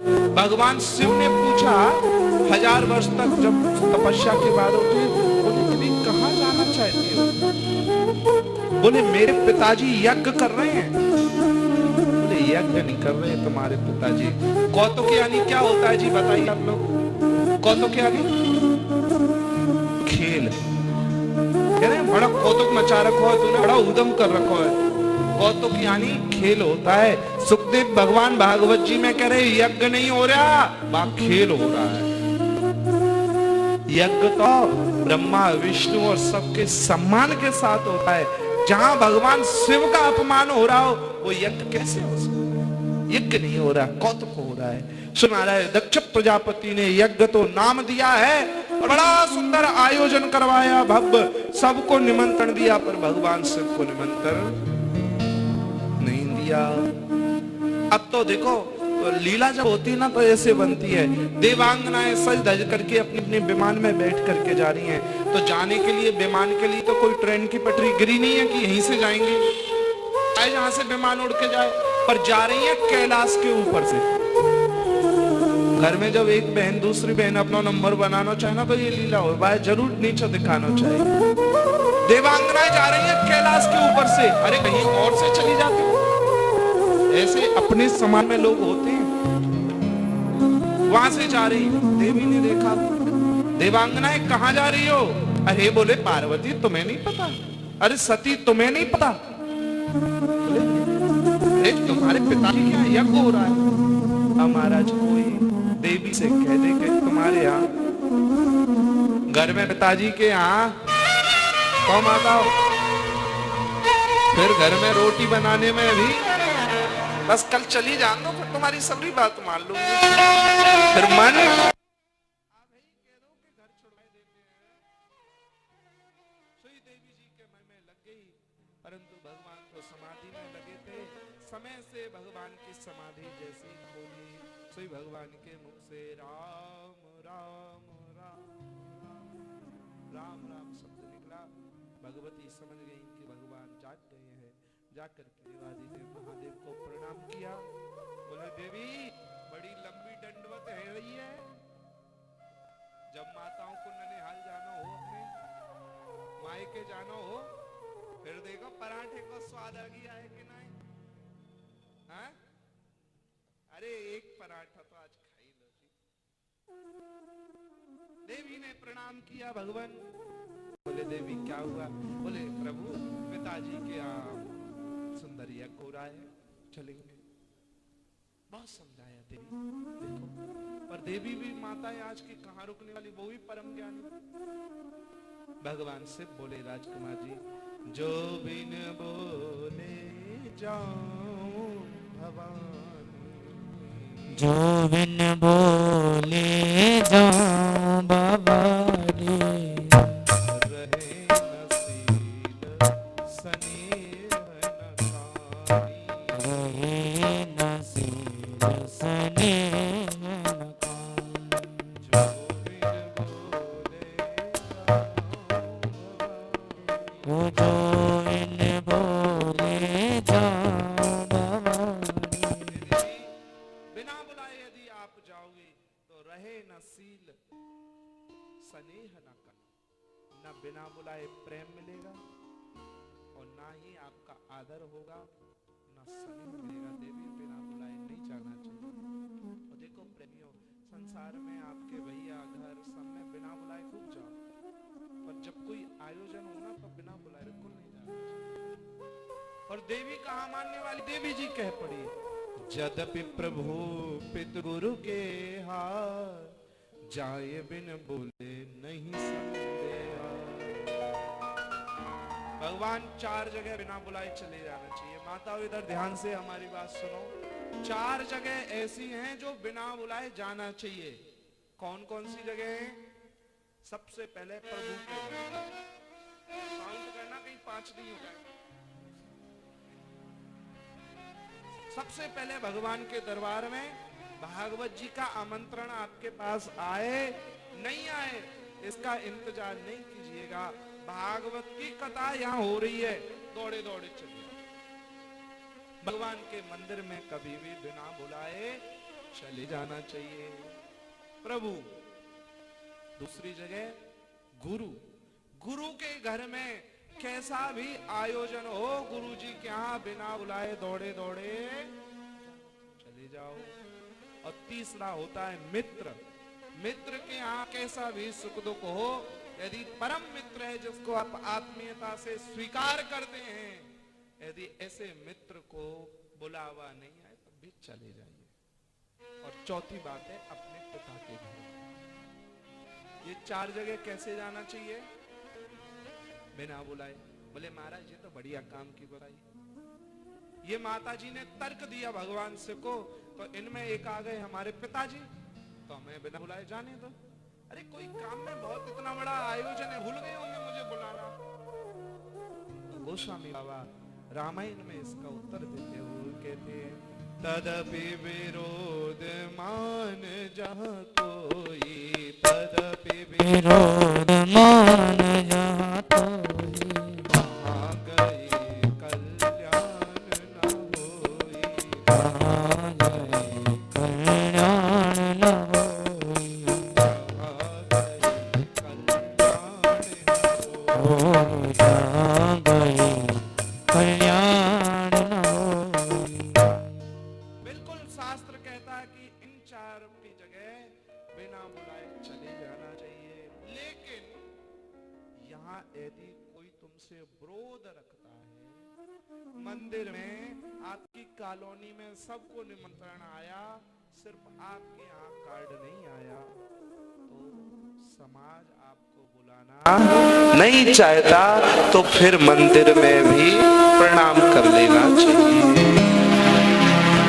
भगवान शिव ने पूछा 1000 वर्ष तक जब तपस्या के बाद उठे, बोले देवी कहाँ जाना चाहती हो? बोले मेरे पिताजी यज्ञ कर रहे हैं। बोले यज्ञ नहीं कर रहे तुम्हारे पिताजी। कौतुक यानी क्या होता है जी, बताइए आप लोग। कौतुक यानी खेल। कह रहे हैं बड़ा कौतुक मचा रखो है तूने, बड़ा उद्यम कर रखो है। कौतुक यानी खेल होता है। सुखदेव भगवान भागवत जी में कह रहे यज्ञ नहीं हो रहा, वहां खेल हो रहा है। यज्ञ तो ब्रह्मा विष्णु और सबके सम्मान के साथ होता है। जहां भगवान शिव का अपमान हो रहा हो वो यज्ञ कैसे हो सकता है? यज्ञ नहीं हो रहा, कौतुक हो रहा है। सुना रहा है दक्ष प्रजापति ने यज्ञ तो नाम दिया है, बड़ा सुंदर आयोजन करवाया, भव्य, सबको निमंत्रण दिया, पर भगवान शिव को निमंत्रण नहीं दिया। अब तो देखो लीला जब होती है ना तो ऐसे बनती है। देवांगनाएं सज धज करके अपने अपने विमान में बैठ करके जा रही हैं। तो जाने के लिए विमान के लिए तो कोई ट्रेन की पटरी गिरी नहीं है कि यहीं से जाएंगे, चाहे जहां से विमान उड़ के जाए, पर जा रही है कैलाश के ऊपर से। घर में जब एक बहन दूसरी बहन अपना नंबर बनाना चाहे ना तो ये लीला हो भाई जरूर नीचे दिखाना चाहिए। देवांगनाएं जा रही है कैलाश के ऊपर से, अरे कहीं और से चली जाती हो। ऐसे अपने समाज में लोग होते हैं, वहां से जा रही। देवी ने देखा, देवांगनाएं कहां जा रही हो? अरे बोले पार्वती तुम्हें नहीं पता, अरे सती तुम्हें नहीं पता, अरे तुम्हारे पिताजी क्या यज्ञ हो रहा है। अब महाराज कोई देवी से कह दे कि तुम्हारे यहाँ घर में पिताजी के यहाँ कौन आता हो, फिर घर में रोटी बनाने में भी बस कल चली जान दो, फिर तुम्हारी सभी बात मान लूंगी। फिर मन सुई देवी जी के मन में लग गई, परंतु भगवान तो समाधि में लगे थे। समय से भगवान की समाधि जैसी खोली, सुई भगवान के मुख से राम राम राम राम राम शब्द निकला। भगवती समझ गई कि भगवान जाग गए हैं। जाकर के देवादिदेव महादेव को प्रणाम किया। बोले देवी बड़ी लंबी दंडवत है रही है। जब माताओं को ननिहाल जाना हो, अपने मायके जाना हो, फिर देखो पराठे को स्वाद आ गया है कि नहीं। हाँ? अरे एक पराठा तो आज खाई लो जी। देवी ने प्रणाम किया। भगवान बोले देवी क्या हुआ? बोले प्रभु पिताजी के सुंदर यज्ञ हो रहा है, चलेंगे। बहुत समझाया देवी, देखो पर देवी भी माता है आज की, कहां रुकने वाली, वो भी परम ज्ञानी। भगवान से बोले राजकुमार जी जो बिन बोले जाऊं भवानी, जो बिन बोले जाऊं भवानी, रहे नसील सनेह नकानी, रहे नसील सनेह नकानी, जो बिन बोले वो जो बिन बोले जाऊं भवानी। बिना बुलाए यदि आप जाओगे तो रहे न सील स्नेह न कर, न बिना बुलाए प्रेम मिलेगा और ना ही आपका आदर होगा, न स्नेह मिलेगा। देवी बिना बुलाए नहीं जाना चाहिए। और देखो प्रेमियों, संसार में आपके भैया घर सब में बिना बुलाए खूब जाओ, पर जब कोई आयोजन हो ना तो बिना बुलाए बिल्कुल नहीं जाना चाहिए। और देवी कहाँ मानने वाली, देवी जी कह पड़ी यद्यपि प्रभु पितृ गुरु के हार, जाए बिन बोले नहीं संदेहा। भगवान 4 जगह बिना बुलाए चले जाना चाहिए। माताओं इधर ध्यान से हमारी बात सुनो। 4 जगह ऐसी हैं जो बिना बुलाए जाना चाहिए। कौन कौन सी जगह हैं? सबसे पहले प्रभु के घर, काउंट करना कहीं 5 नहीं हो जाए। सबसे पहले भगवान के दरबार में भागवत जी का आमंत्रण आपके पास आए नहीं आए इसका इंतजार नहीं कीजिएगा। भागवत की कथा यहाँ हो रही है, दौड़े दौड़े चलिए। भगवान के मंदिर में कभी भी बिना बुलाए चले जाना चाहिए। प्रभु दूसरी जगह गुरु, गुरु के घर में कैसा भी आयोजन हो, गुरु जी के यहाँ बिना बुलाए दौड़े दौड़े चले जाओ। और तीसरा होता है मित्र, मित्र के यहाँ कैसा भी सुख दुख हो, यदि परम मित्र है जिसको आप आत्मीयता से स्वीकार करते हैं, यदि ऐसे मित्र को बुलावा नहीं आए तो भी चले जाइए। और चौथी बात है अपने पिता के घर। ये 4 जगह कैसे जाना चाहिए? बिना बुलाए। बोले महाराज ये तो बढ़िया काम की बुराई, ये माता जी ने तर्क दिया भगवान से को, तो इनमें एक आ गए हमारे पिताजी, तो हमें बिना बुलाए जाने दो। अरे कोई काम में बहुत इतना बड़ा आयोजन है, भूल गए होंगे मुझे बुलाना। तो गोस्वामी बाबा रामायण में इसका उत्तर देते हुए कहते हैं, तदपि विरोध मान जहाँ कोई, तदपि विरोध मान जहाँ कोई, वहाँ गए कल्याण न होई, वहाँ गए कल्याण न होई, वहाँ गए कल्याण न ओ होई। जहाँ गए कल्याण न होई। बिल्कुल शास्त्र कहता है कि इन 4 की जगह बिना बुलाए चले जाना चाहिए। लेकिन यहाँ यदि कोई तुमसे विरोध रखता है, मंदिर में आपकी कॉलोनी में सबको निमंत्रण आया, सिर्फ आपके यहाँ कार्ड नहीं आया, तो समाज आपको बुलाना नहीं चाहता, तो फिर मंदिर में भी प्रणाम कर लेना चाहिए।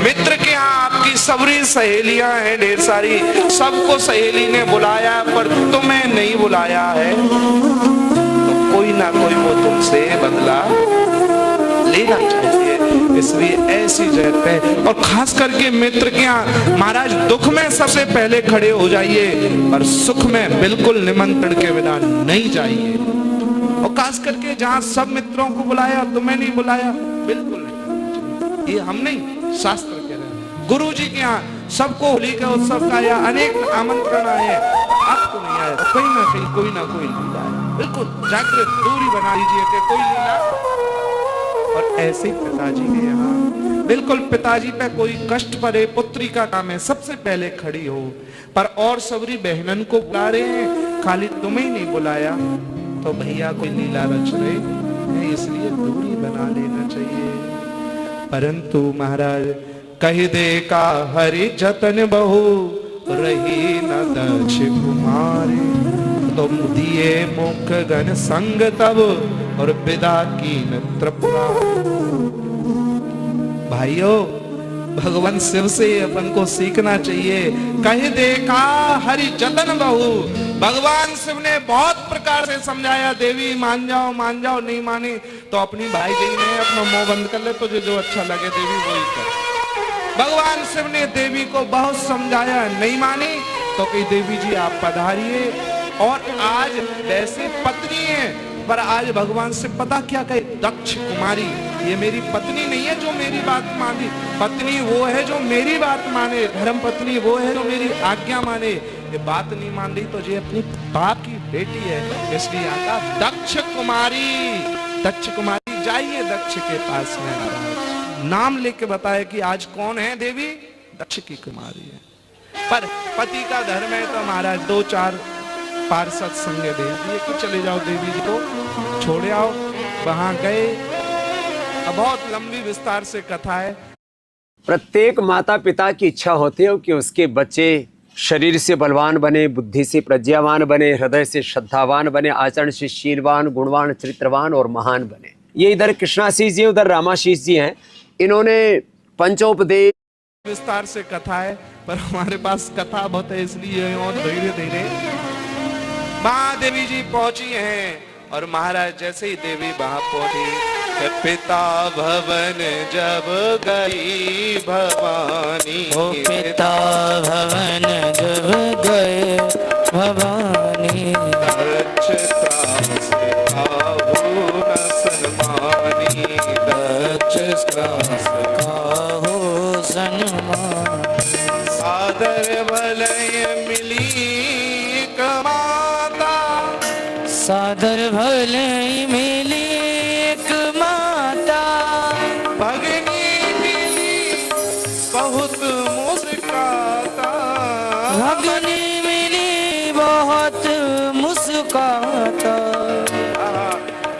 मित्र के यहाँ आपकी सबरी सहेलियां हैं ढेर सारी, सबको सहेली ने बुलाया पर तुम्हें नहीं बुलाया है, तो कोई ना कोई वो तुमसे बदला लेना चाहिए। इसलिए ऐसी जगह पे, और खास करके मित्र के यहाँ महाराज दुख में सबसे पहले खड़े हो जाइए, और सुख में बिल्कुल निमंत्रण के बिना नहीं जाइए। और खास करके जहाँ सब मित्रों को बुलाया तुम्हें नहीं बुलाया, बिल्कुल नहीं। ये हम नहीं, शास्त्र कह रहे हैं। गुरु जी के यहाँ सबको होली के उत्सव का या अनेक आमंत्रण आए, आपको नहीं आया, तो कहीं ना कहीं कोई ना कोई लीला है। बिल्कुल जागृत दूरी बना लीजिए कि कोई लीला। और ऐसे ही पिताजी के यहाँ बिल्कुल पिताजी पे कोई कष्ट पड़े, पुत्री का काम है सबसे पहले खड़ी हो, पर और सबरी बहनन को बुला रहे हैं, खाली तुम्हें नहीं बुलाया, तो भैया कोई लीला रच रहे हैं, इसलिए दूरी बना लेना चाहिए। परंतु महाराज कह दे का हरि जतन बहु, रही न दक्ष कुमारी, तुम दिए मुख गण संग तब, और विदा की न त्रिपुरा। भाइयों भगवान शिव से अपन को सीखना चाहिए। कह दे का हरि जतन बहु, भगवान शिव ने बहुत प्रकार से समझाया, देवी मान जाओ, नहीं माने तो अपनी भाई जी ने अपना मुंह बंद कर ले, तुझे जो अच्छा लगे देवी वही कर। भगवान शिव ने देवी को बहुत समझाया, नहीं मानी तो कही देवी जी आप पधारिए। और आज वैसे पत्नी है, पर आज भगवान से पता क्या कहे, दक्ष कुमारी ये मेरी पत्नी नहीं है जो मेरी बात माने, पत्नी वो है जो मेरी बात माने, धर्म पत्नी वो है जो मेरी आज्ञा माने। ये बात नहीं मान रही तो ये अपनी बाप की बेटी है, इसलिए आका दक्ष कुमारी। दक्ष कुमारी जाइए दक्ष के पास में, नाम लेके बताया कि आज कौन है देवी, दक्ष की कुमारी है। पर पति का धर्म है तो महाराज 2-4 पार्षद संग भेज दिए कि चले जाओ देवी जी को छोड़े आओ। वहां गए, अब बहुत लंबी विस्तार से कथा है। प्रत्येक माता पिता की इच्छा होती है कि उसके बच्चे शरीर से बलवान बने, बुद्धि से प्रज्ञावान बने, हृदय से श्रद्धावान बने, आचरण से शीलवान, गुणवान, चरित्रवान और महान बने। ये इधर कृष्णाशीष जी, उधर रामाशीष जी हैं। इन्होंने पंचोपदेश विस्तार से कथा है, पर हमारे पास कथा बहुत है इसलिए और धीरे धीरे महादेवी जी पहुंची हैं। और महाराज जैसे ही देवी वहां पहुंची, पिता भवन जब गई भवानी, पिता भवन जब गए भवानी, दक्ष त्रास काहू न सन्मानी, दक्ष त्रास काहू सन्मान। सादर भलय मिली एक माता, सादर भले मिली एक माता, भगनी मिली बहुत मुस्काता, भगनी मिली बहुत मुस्काता।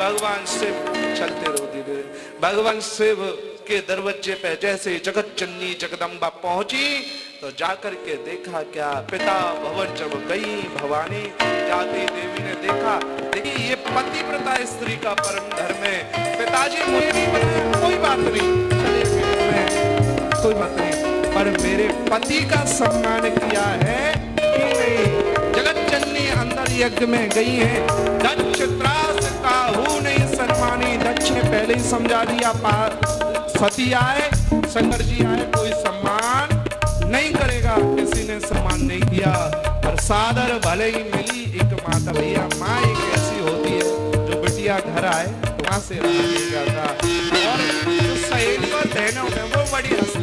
भगवान शिव चलते रहो धीरे। भगवान शिव के दरवाजे पे जैसे जगत जननी जगदम्बा पहुंची तो जाकर के देखा क्या, पिता भवन जब गई भवानी, जाती देवी ने देखा, देखिए ये पतिव्रता स्त्री का परम धर्म है। पिताजी मुझे नहीं पता, कोई बात नहीं, चले मैं, कोई बात नहीं, पर मेरे पति का सम्मान किया है कि नहीं। जगत जननी अंदर यज्ञ में गई है, दक्ष त्रास काहू नहीं सम्मानी। दक्ष ने पहले ही समझा दिया, सती आए, शंकर जी आए, कोई सम्मान नहीं करेगा, किसी ने सम्मान नहीं किया। और सादर भले ही मिली एक माता। भैया माँ एक ऐसी होती है जो बिटिया घर आए वहां से रहा नहीं जाता, और जो सहेली और बहनों में वो बड़ी हस्ती